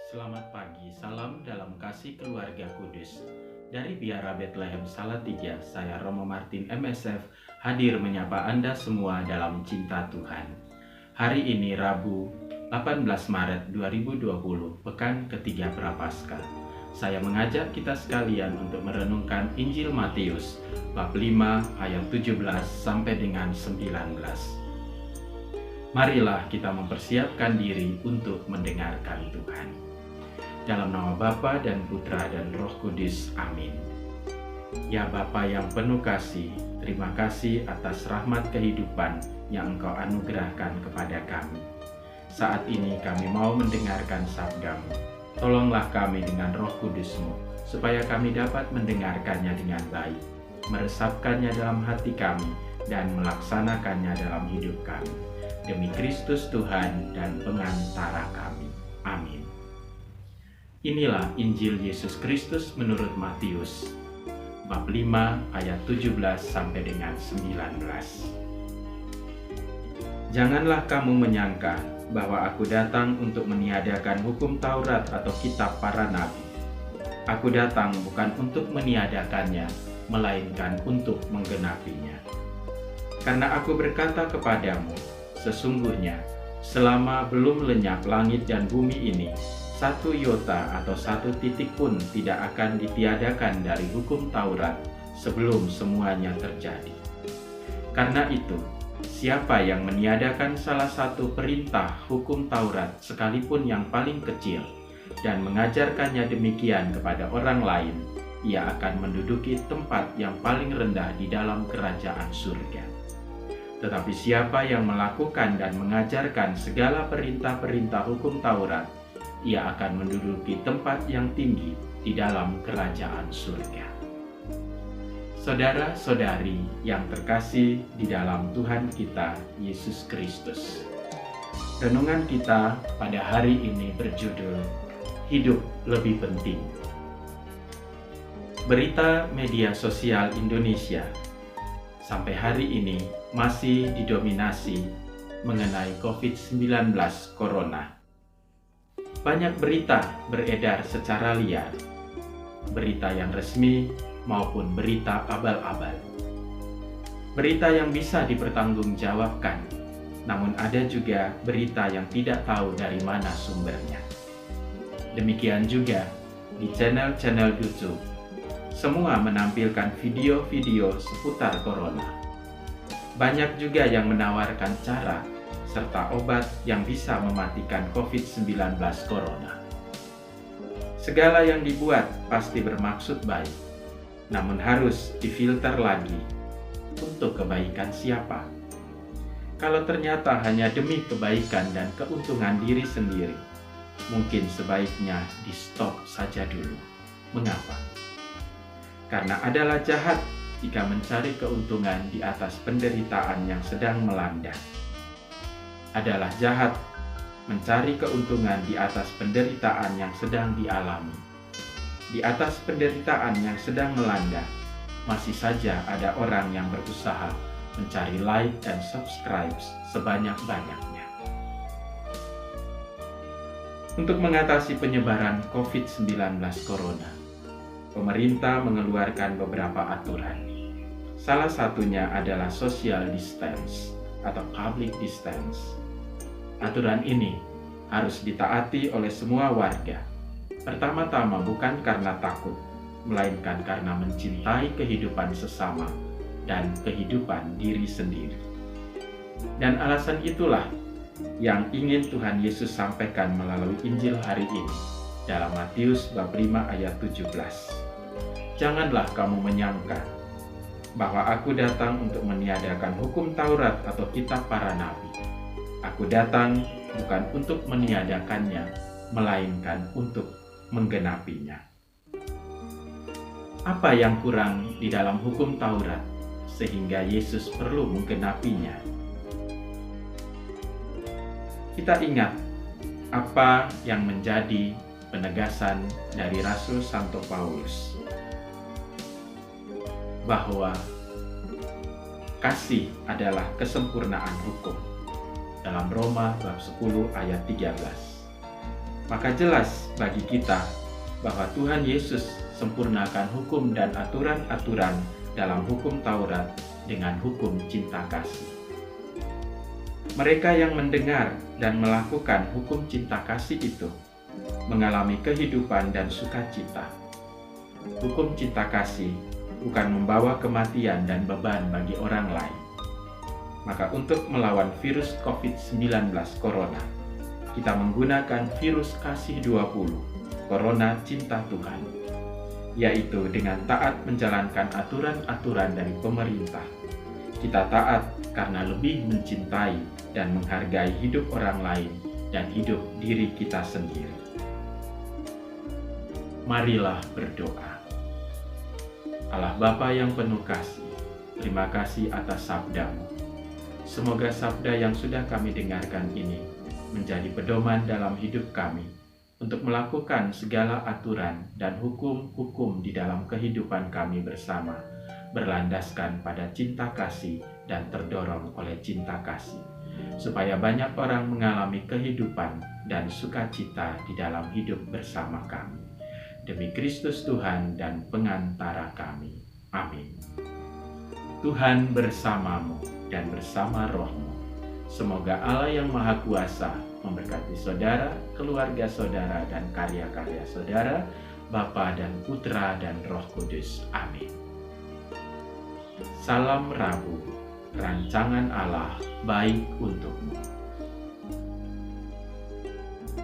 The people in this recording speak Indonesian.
Selamat pagi, salam dalam kasih keluarga kudus. Dari Biara Bethlehem Salatiga, saya Romo Martin MSF hadir menyapa Anda semua dalam cinta Tuhan. Hari ini Rabu 18 Maret 2020, pekan ketiga Prapaskah. Saya mengajak kita sekalian untuk merenungkan Injil Matius bab 5 ayat 17 sampai dengan 19. Marilah kita mempersiapkan diri untuk mendengarkan Tuhan. Dalam nama Bapa dan Putra dan Roh Kudus. Amin. Ya Bapa yang penuh kasih, terima kasih atas rahmat kehidupan yang Engkau anugerahkan kepada kami. Saat ini kami mau mendengarkan sabda-Mu. Tolonglah kami dengan Roh Kudus-Mu, supaya kami dapat mendengarkannya dengan baik, meresapkannya dalam hati kami, dan melaksanakannya dalam hidup kami. Demi Kristus Tuhan dan pengantara kami. Amin. Inilah Injil Yesus Kristus menurut Matius, bab 5 ayat 17 sampai dengan 19. Janganlah kamu menyangka bahwa aku datang untuk meniadakan hukum Taurat atau kitab para nabi. Aku datang bukan untuk meniadakannya, melainkan untuk menggenapinya. Karena aku berkata kepadamu, sesungguhnya selama belum lenyap langit dan bumi ini, satu iota atau satu titik pun tidak akan ditiadakan dari hukum Taurat sebelum semuanya terjadi. Karena itu, siapa yang meniadakan salah satu perintah hukum Taurat sekalipun yang paling kecil dan mengajarkannya demikian kepada orang lain, ia akan menduduki tempat yang paling rendah di dalam kerajaan surga. Tetapi siapa yang melakukan dan mengajarkan segala perintah-perintah hukum Taurat, ia akan menduduki tempat yang tinggi di dalam kerajaan surga. Saudara-saudari yang terkasih di dalam Tuhan kita, Yesus Kristus. Renungan kita pada hari ini berjudul Hidup Lebih Penting. Berita media sosial Indonesia sampai hari ini masih didominasi mengenai COVID-19 Corona. Banyak berita beredar secara liar, berita yang resmi maupun berita abal-abal. Berita yang bisa dipertanggungjawabkan, namun ada juga berita yang tidak tahu dari mana sumbernya. Demikian juga di channel-channel YouTube, semua menampilkan video-video seputar corona. Banyak juga yang menawarkan cara serta obat yang bisa mematikan COVID-19 Corona. Segala yang dibuat pasti bermaksud baik, namun harus difilter lagi. Untuk kebaikan siapa? Kalau ternyata hanya demi kebaikan dan keuntungan diri sendiri, mungkin sebaiknya di-stop saja dulu. Mengapa? Karena adalah jahat jika mencari keuntungan di atas penderitaan yang sedang melanda. Adalah jahat mencari keuntungan di atas penderitaan yang sedang dialami. Di atas penderitaan yang sedang melanda, masih saja ada orang yang berusaha mencari like dan subscribe sebanyak-banyaknya. Untuk mengatasi penyebaran COVID-19 Corona, pemerintah mengeluarkan beberapa aturan. Salah satunya adalah social distance atau public distance. Aturan ini harus ditaati oleh semua warga. Pertama-tama bukan karena takut, melainkan karena mencintai kehidupan sesama dan kehidupan diri sendiri. Dan alasan itulah yang ingin Tuhan Yesus sampaikan melalui Injil hari ini dalam Matius bab 5 ayat 17. Janganlah kamu menyangka bahwa aku datang untuk meniadakan hukum Taurat atau kitab para nabi. Aku datang bukan untuk meniadakannya, melainkan untuk menggenapinya. Apa yang kurang di dalam hukum Taurat sehingga Yesus perlu menggenapinya? Kita ingat apa yang menjadi penegasan dari Rasul Santo Paulus, bahwa kasih adalah kesempurnaan hukum dalam Roma bab 10 ayat 13. Maka jelas bagi kita bahwa Tuhan Yesus sempurnakan hukum dan aturan-aturan dalam hukum Taurat dengan hukum cinta kasih. Mereka yang mendengar dan melakukan hukum cinta kasih itu mengalami kehidupan dan sukacita. Hukum cinta kasih bukan membawa kematian dan beban bagi orang lain. Maka untuk melawan virus COVID-19 Corona, kita menggunakan virus kasih 20, Corona cinta Tuhan, yaitu dengan taat menjalankan aturan-aturan dari pemerintah. Kita taat karena lebih mencintai dan menghargai hidup orang lain dan hidup diri kita sendiri. Marilah berdoa. Allah Bapa yang penuh kasih, terima kasih atas sabda-Mu. Semoga sabda yang sudah kami dengarkan ini menjadi pedoman dalam hidup kami untuk melakukan segala aturan dan hukum-hukum di dalam kehidupan kami bersama, berlandaskan pada cinta kasih dan terdorong oleh cinta kasih, supaya banyak orang mengalami kehidupan dan sukacita di dalam hidup bersama kami. Demi Kristus Tuhan dan pengantara kami. Amin. Tuhan bersamamu dan bersama rohmu. Semoga Allah yang Maha Kuasa memberkati saudara, keluarga saudara, dan karya-karya saudara, Bapa dan Putra dan Roh Kudus. Amin. Salam Rabu, rancangan Allah baik untukmu.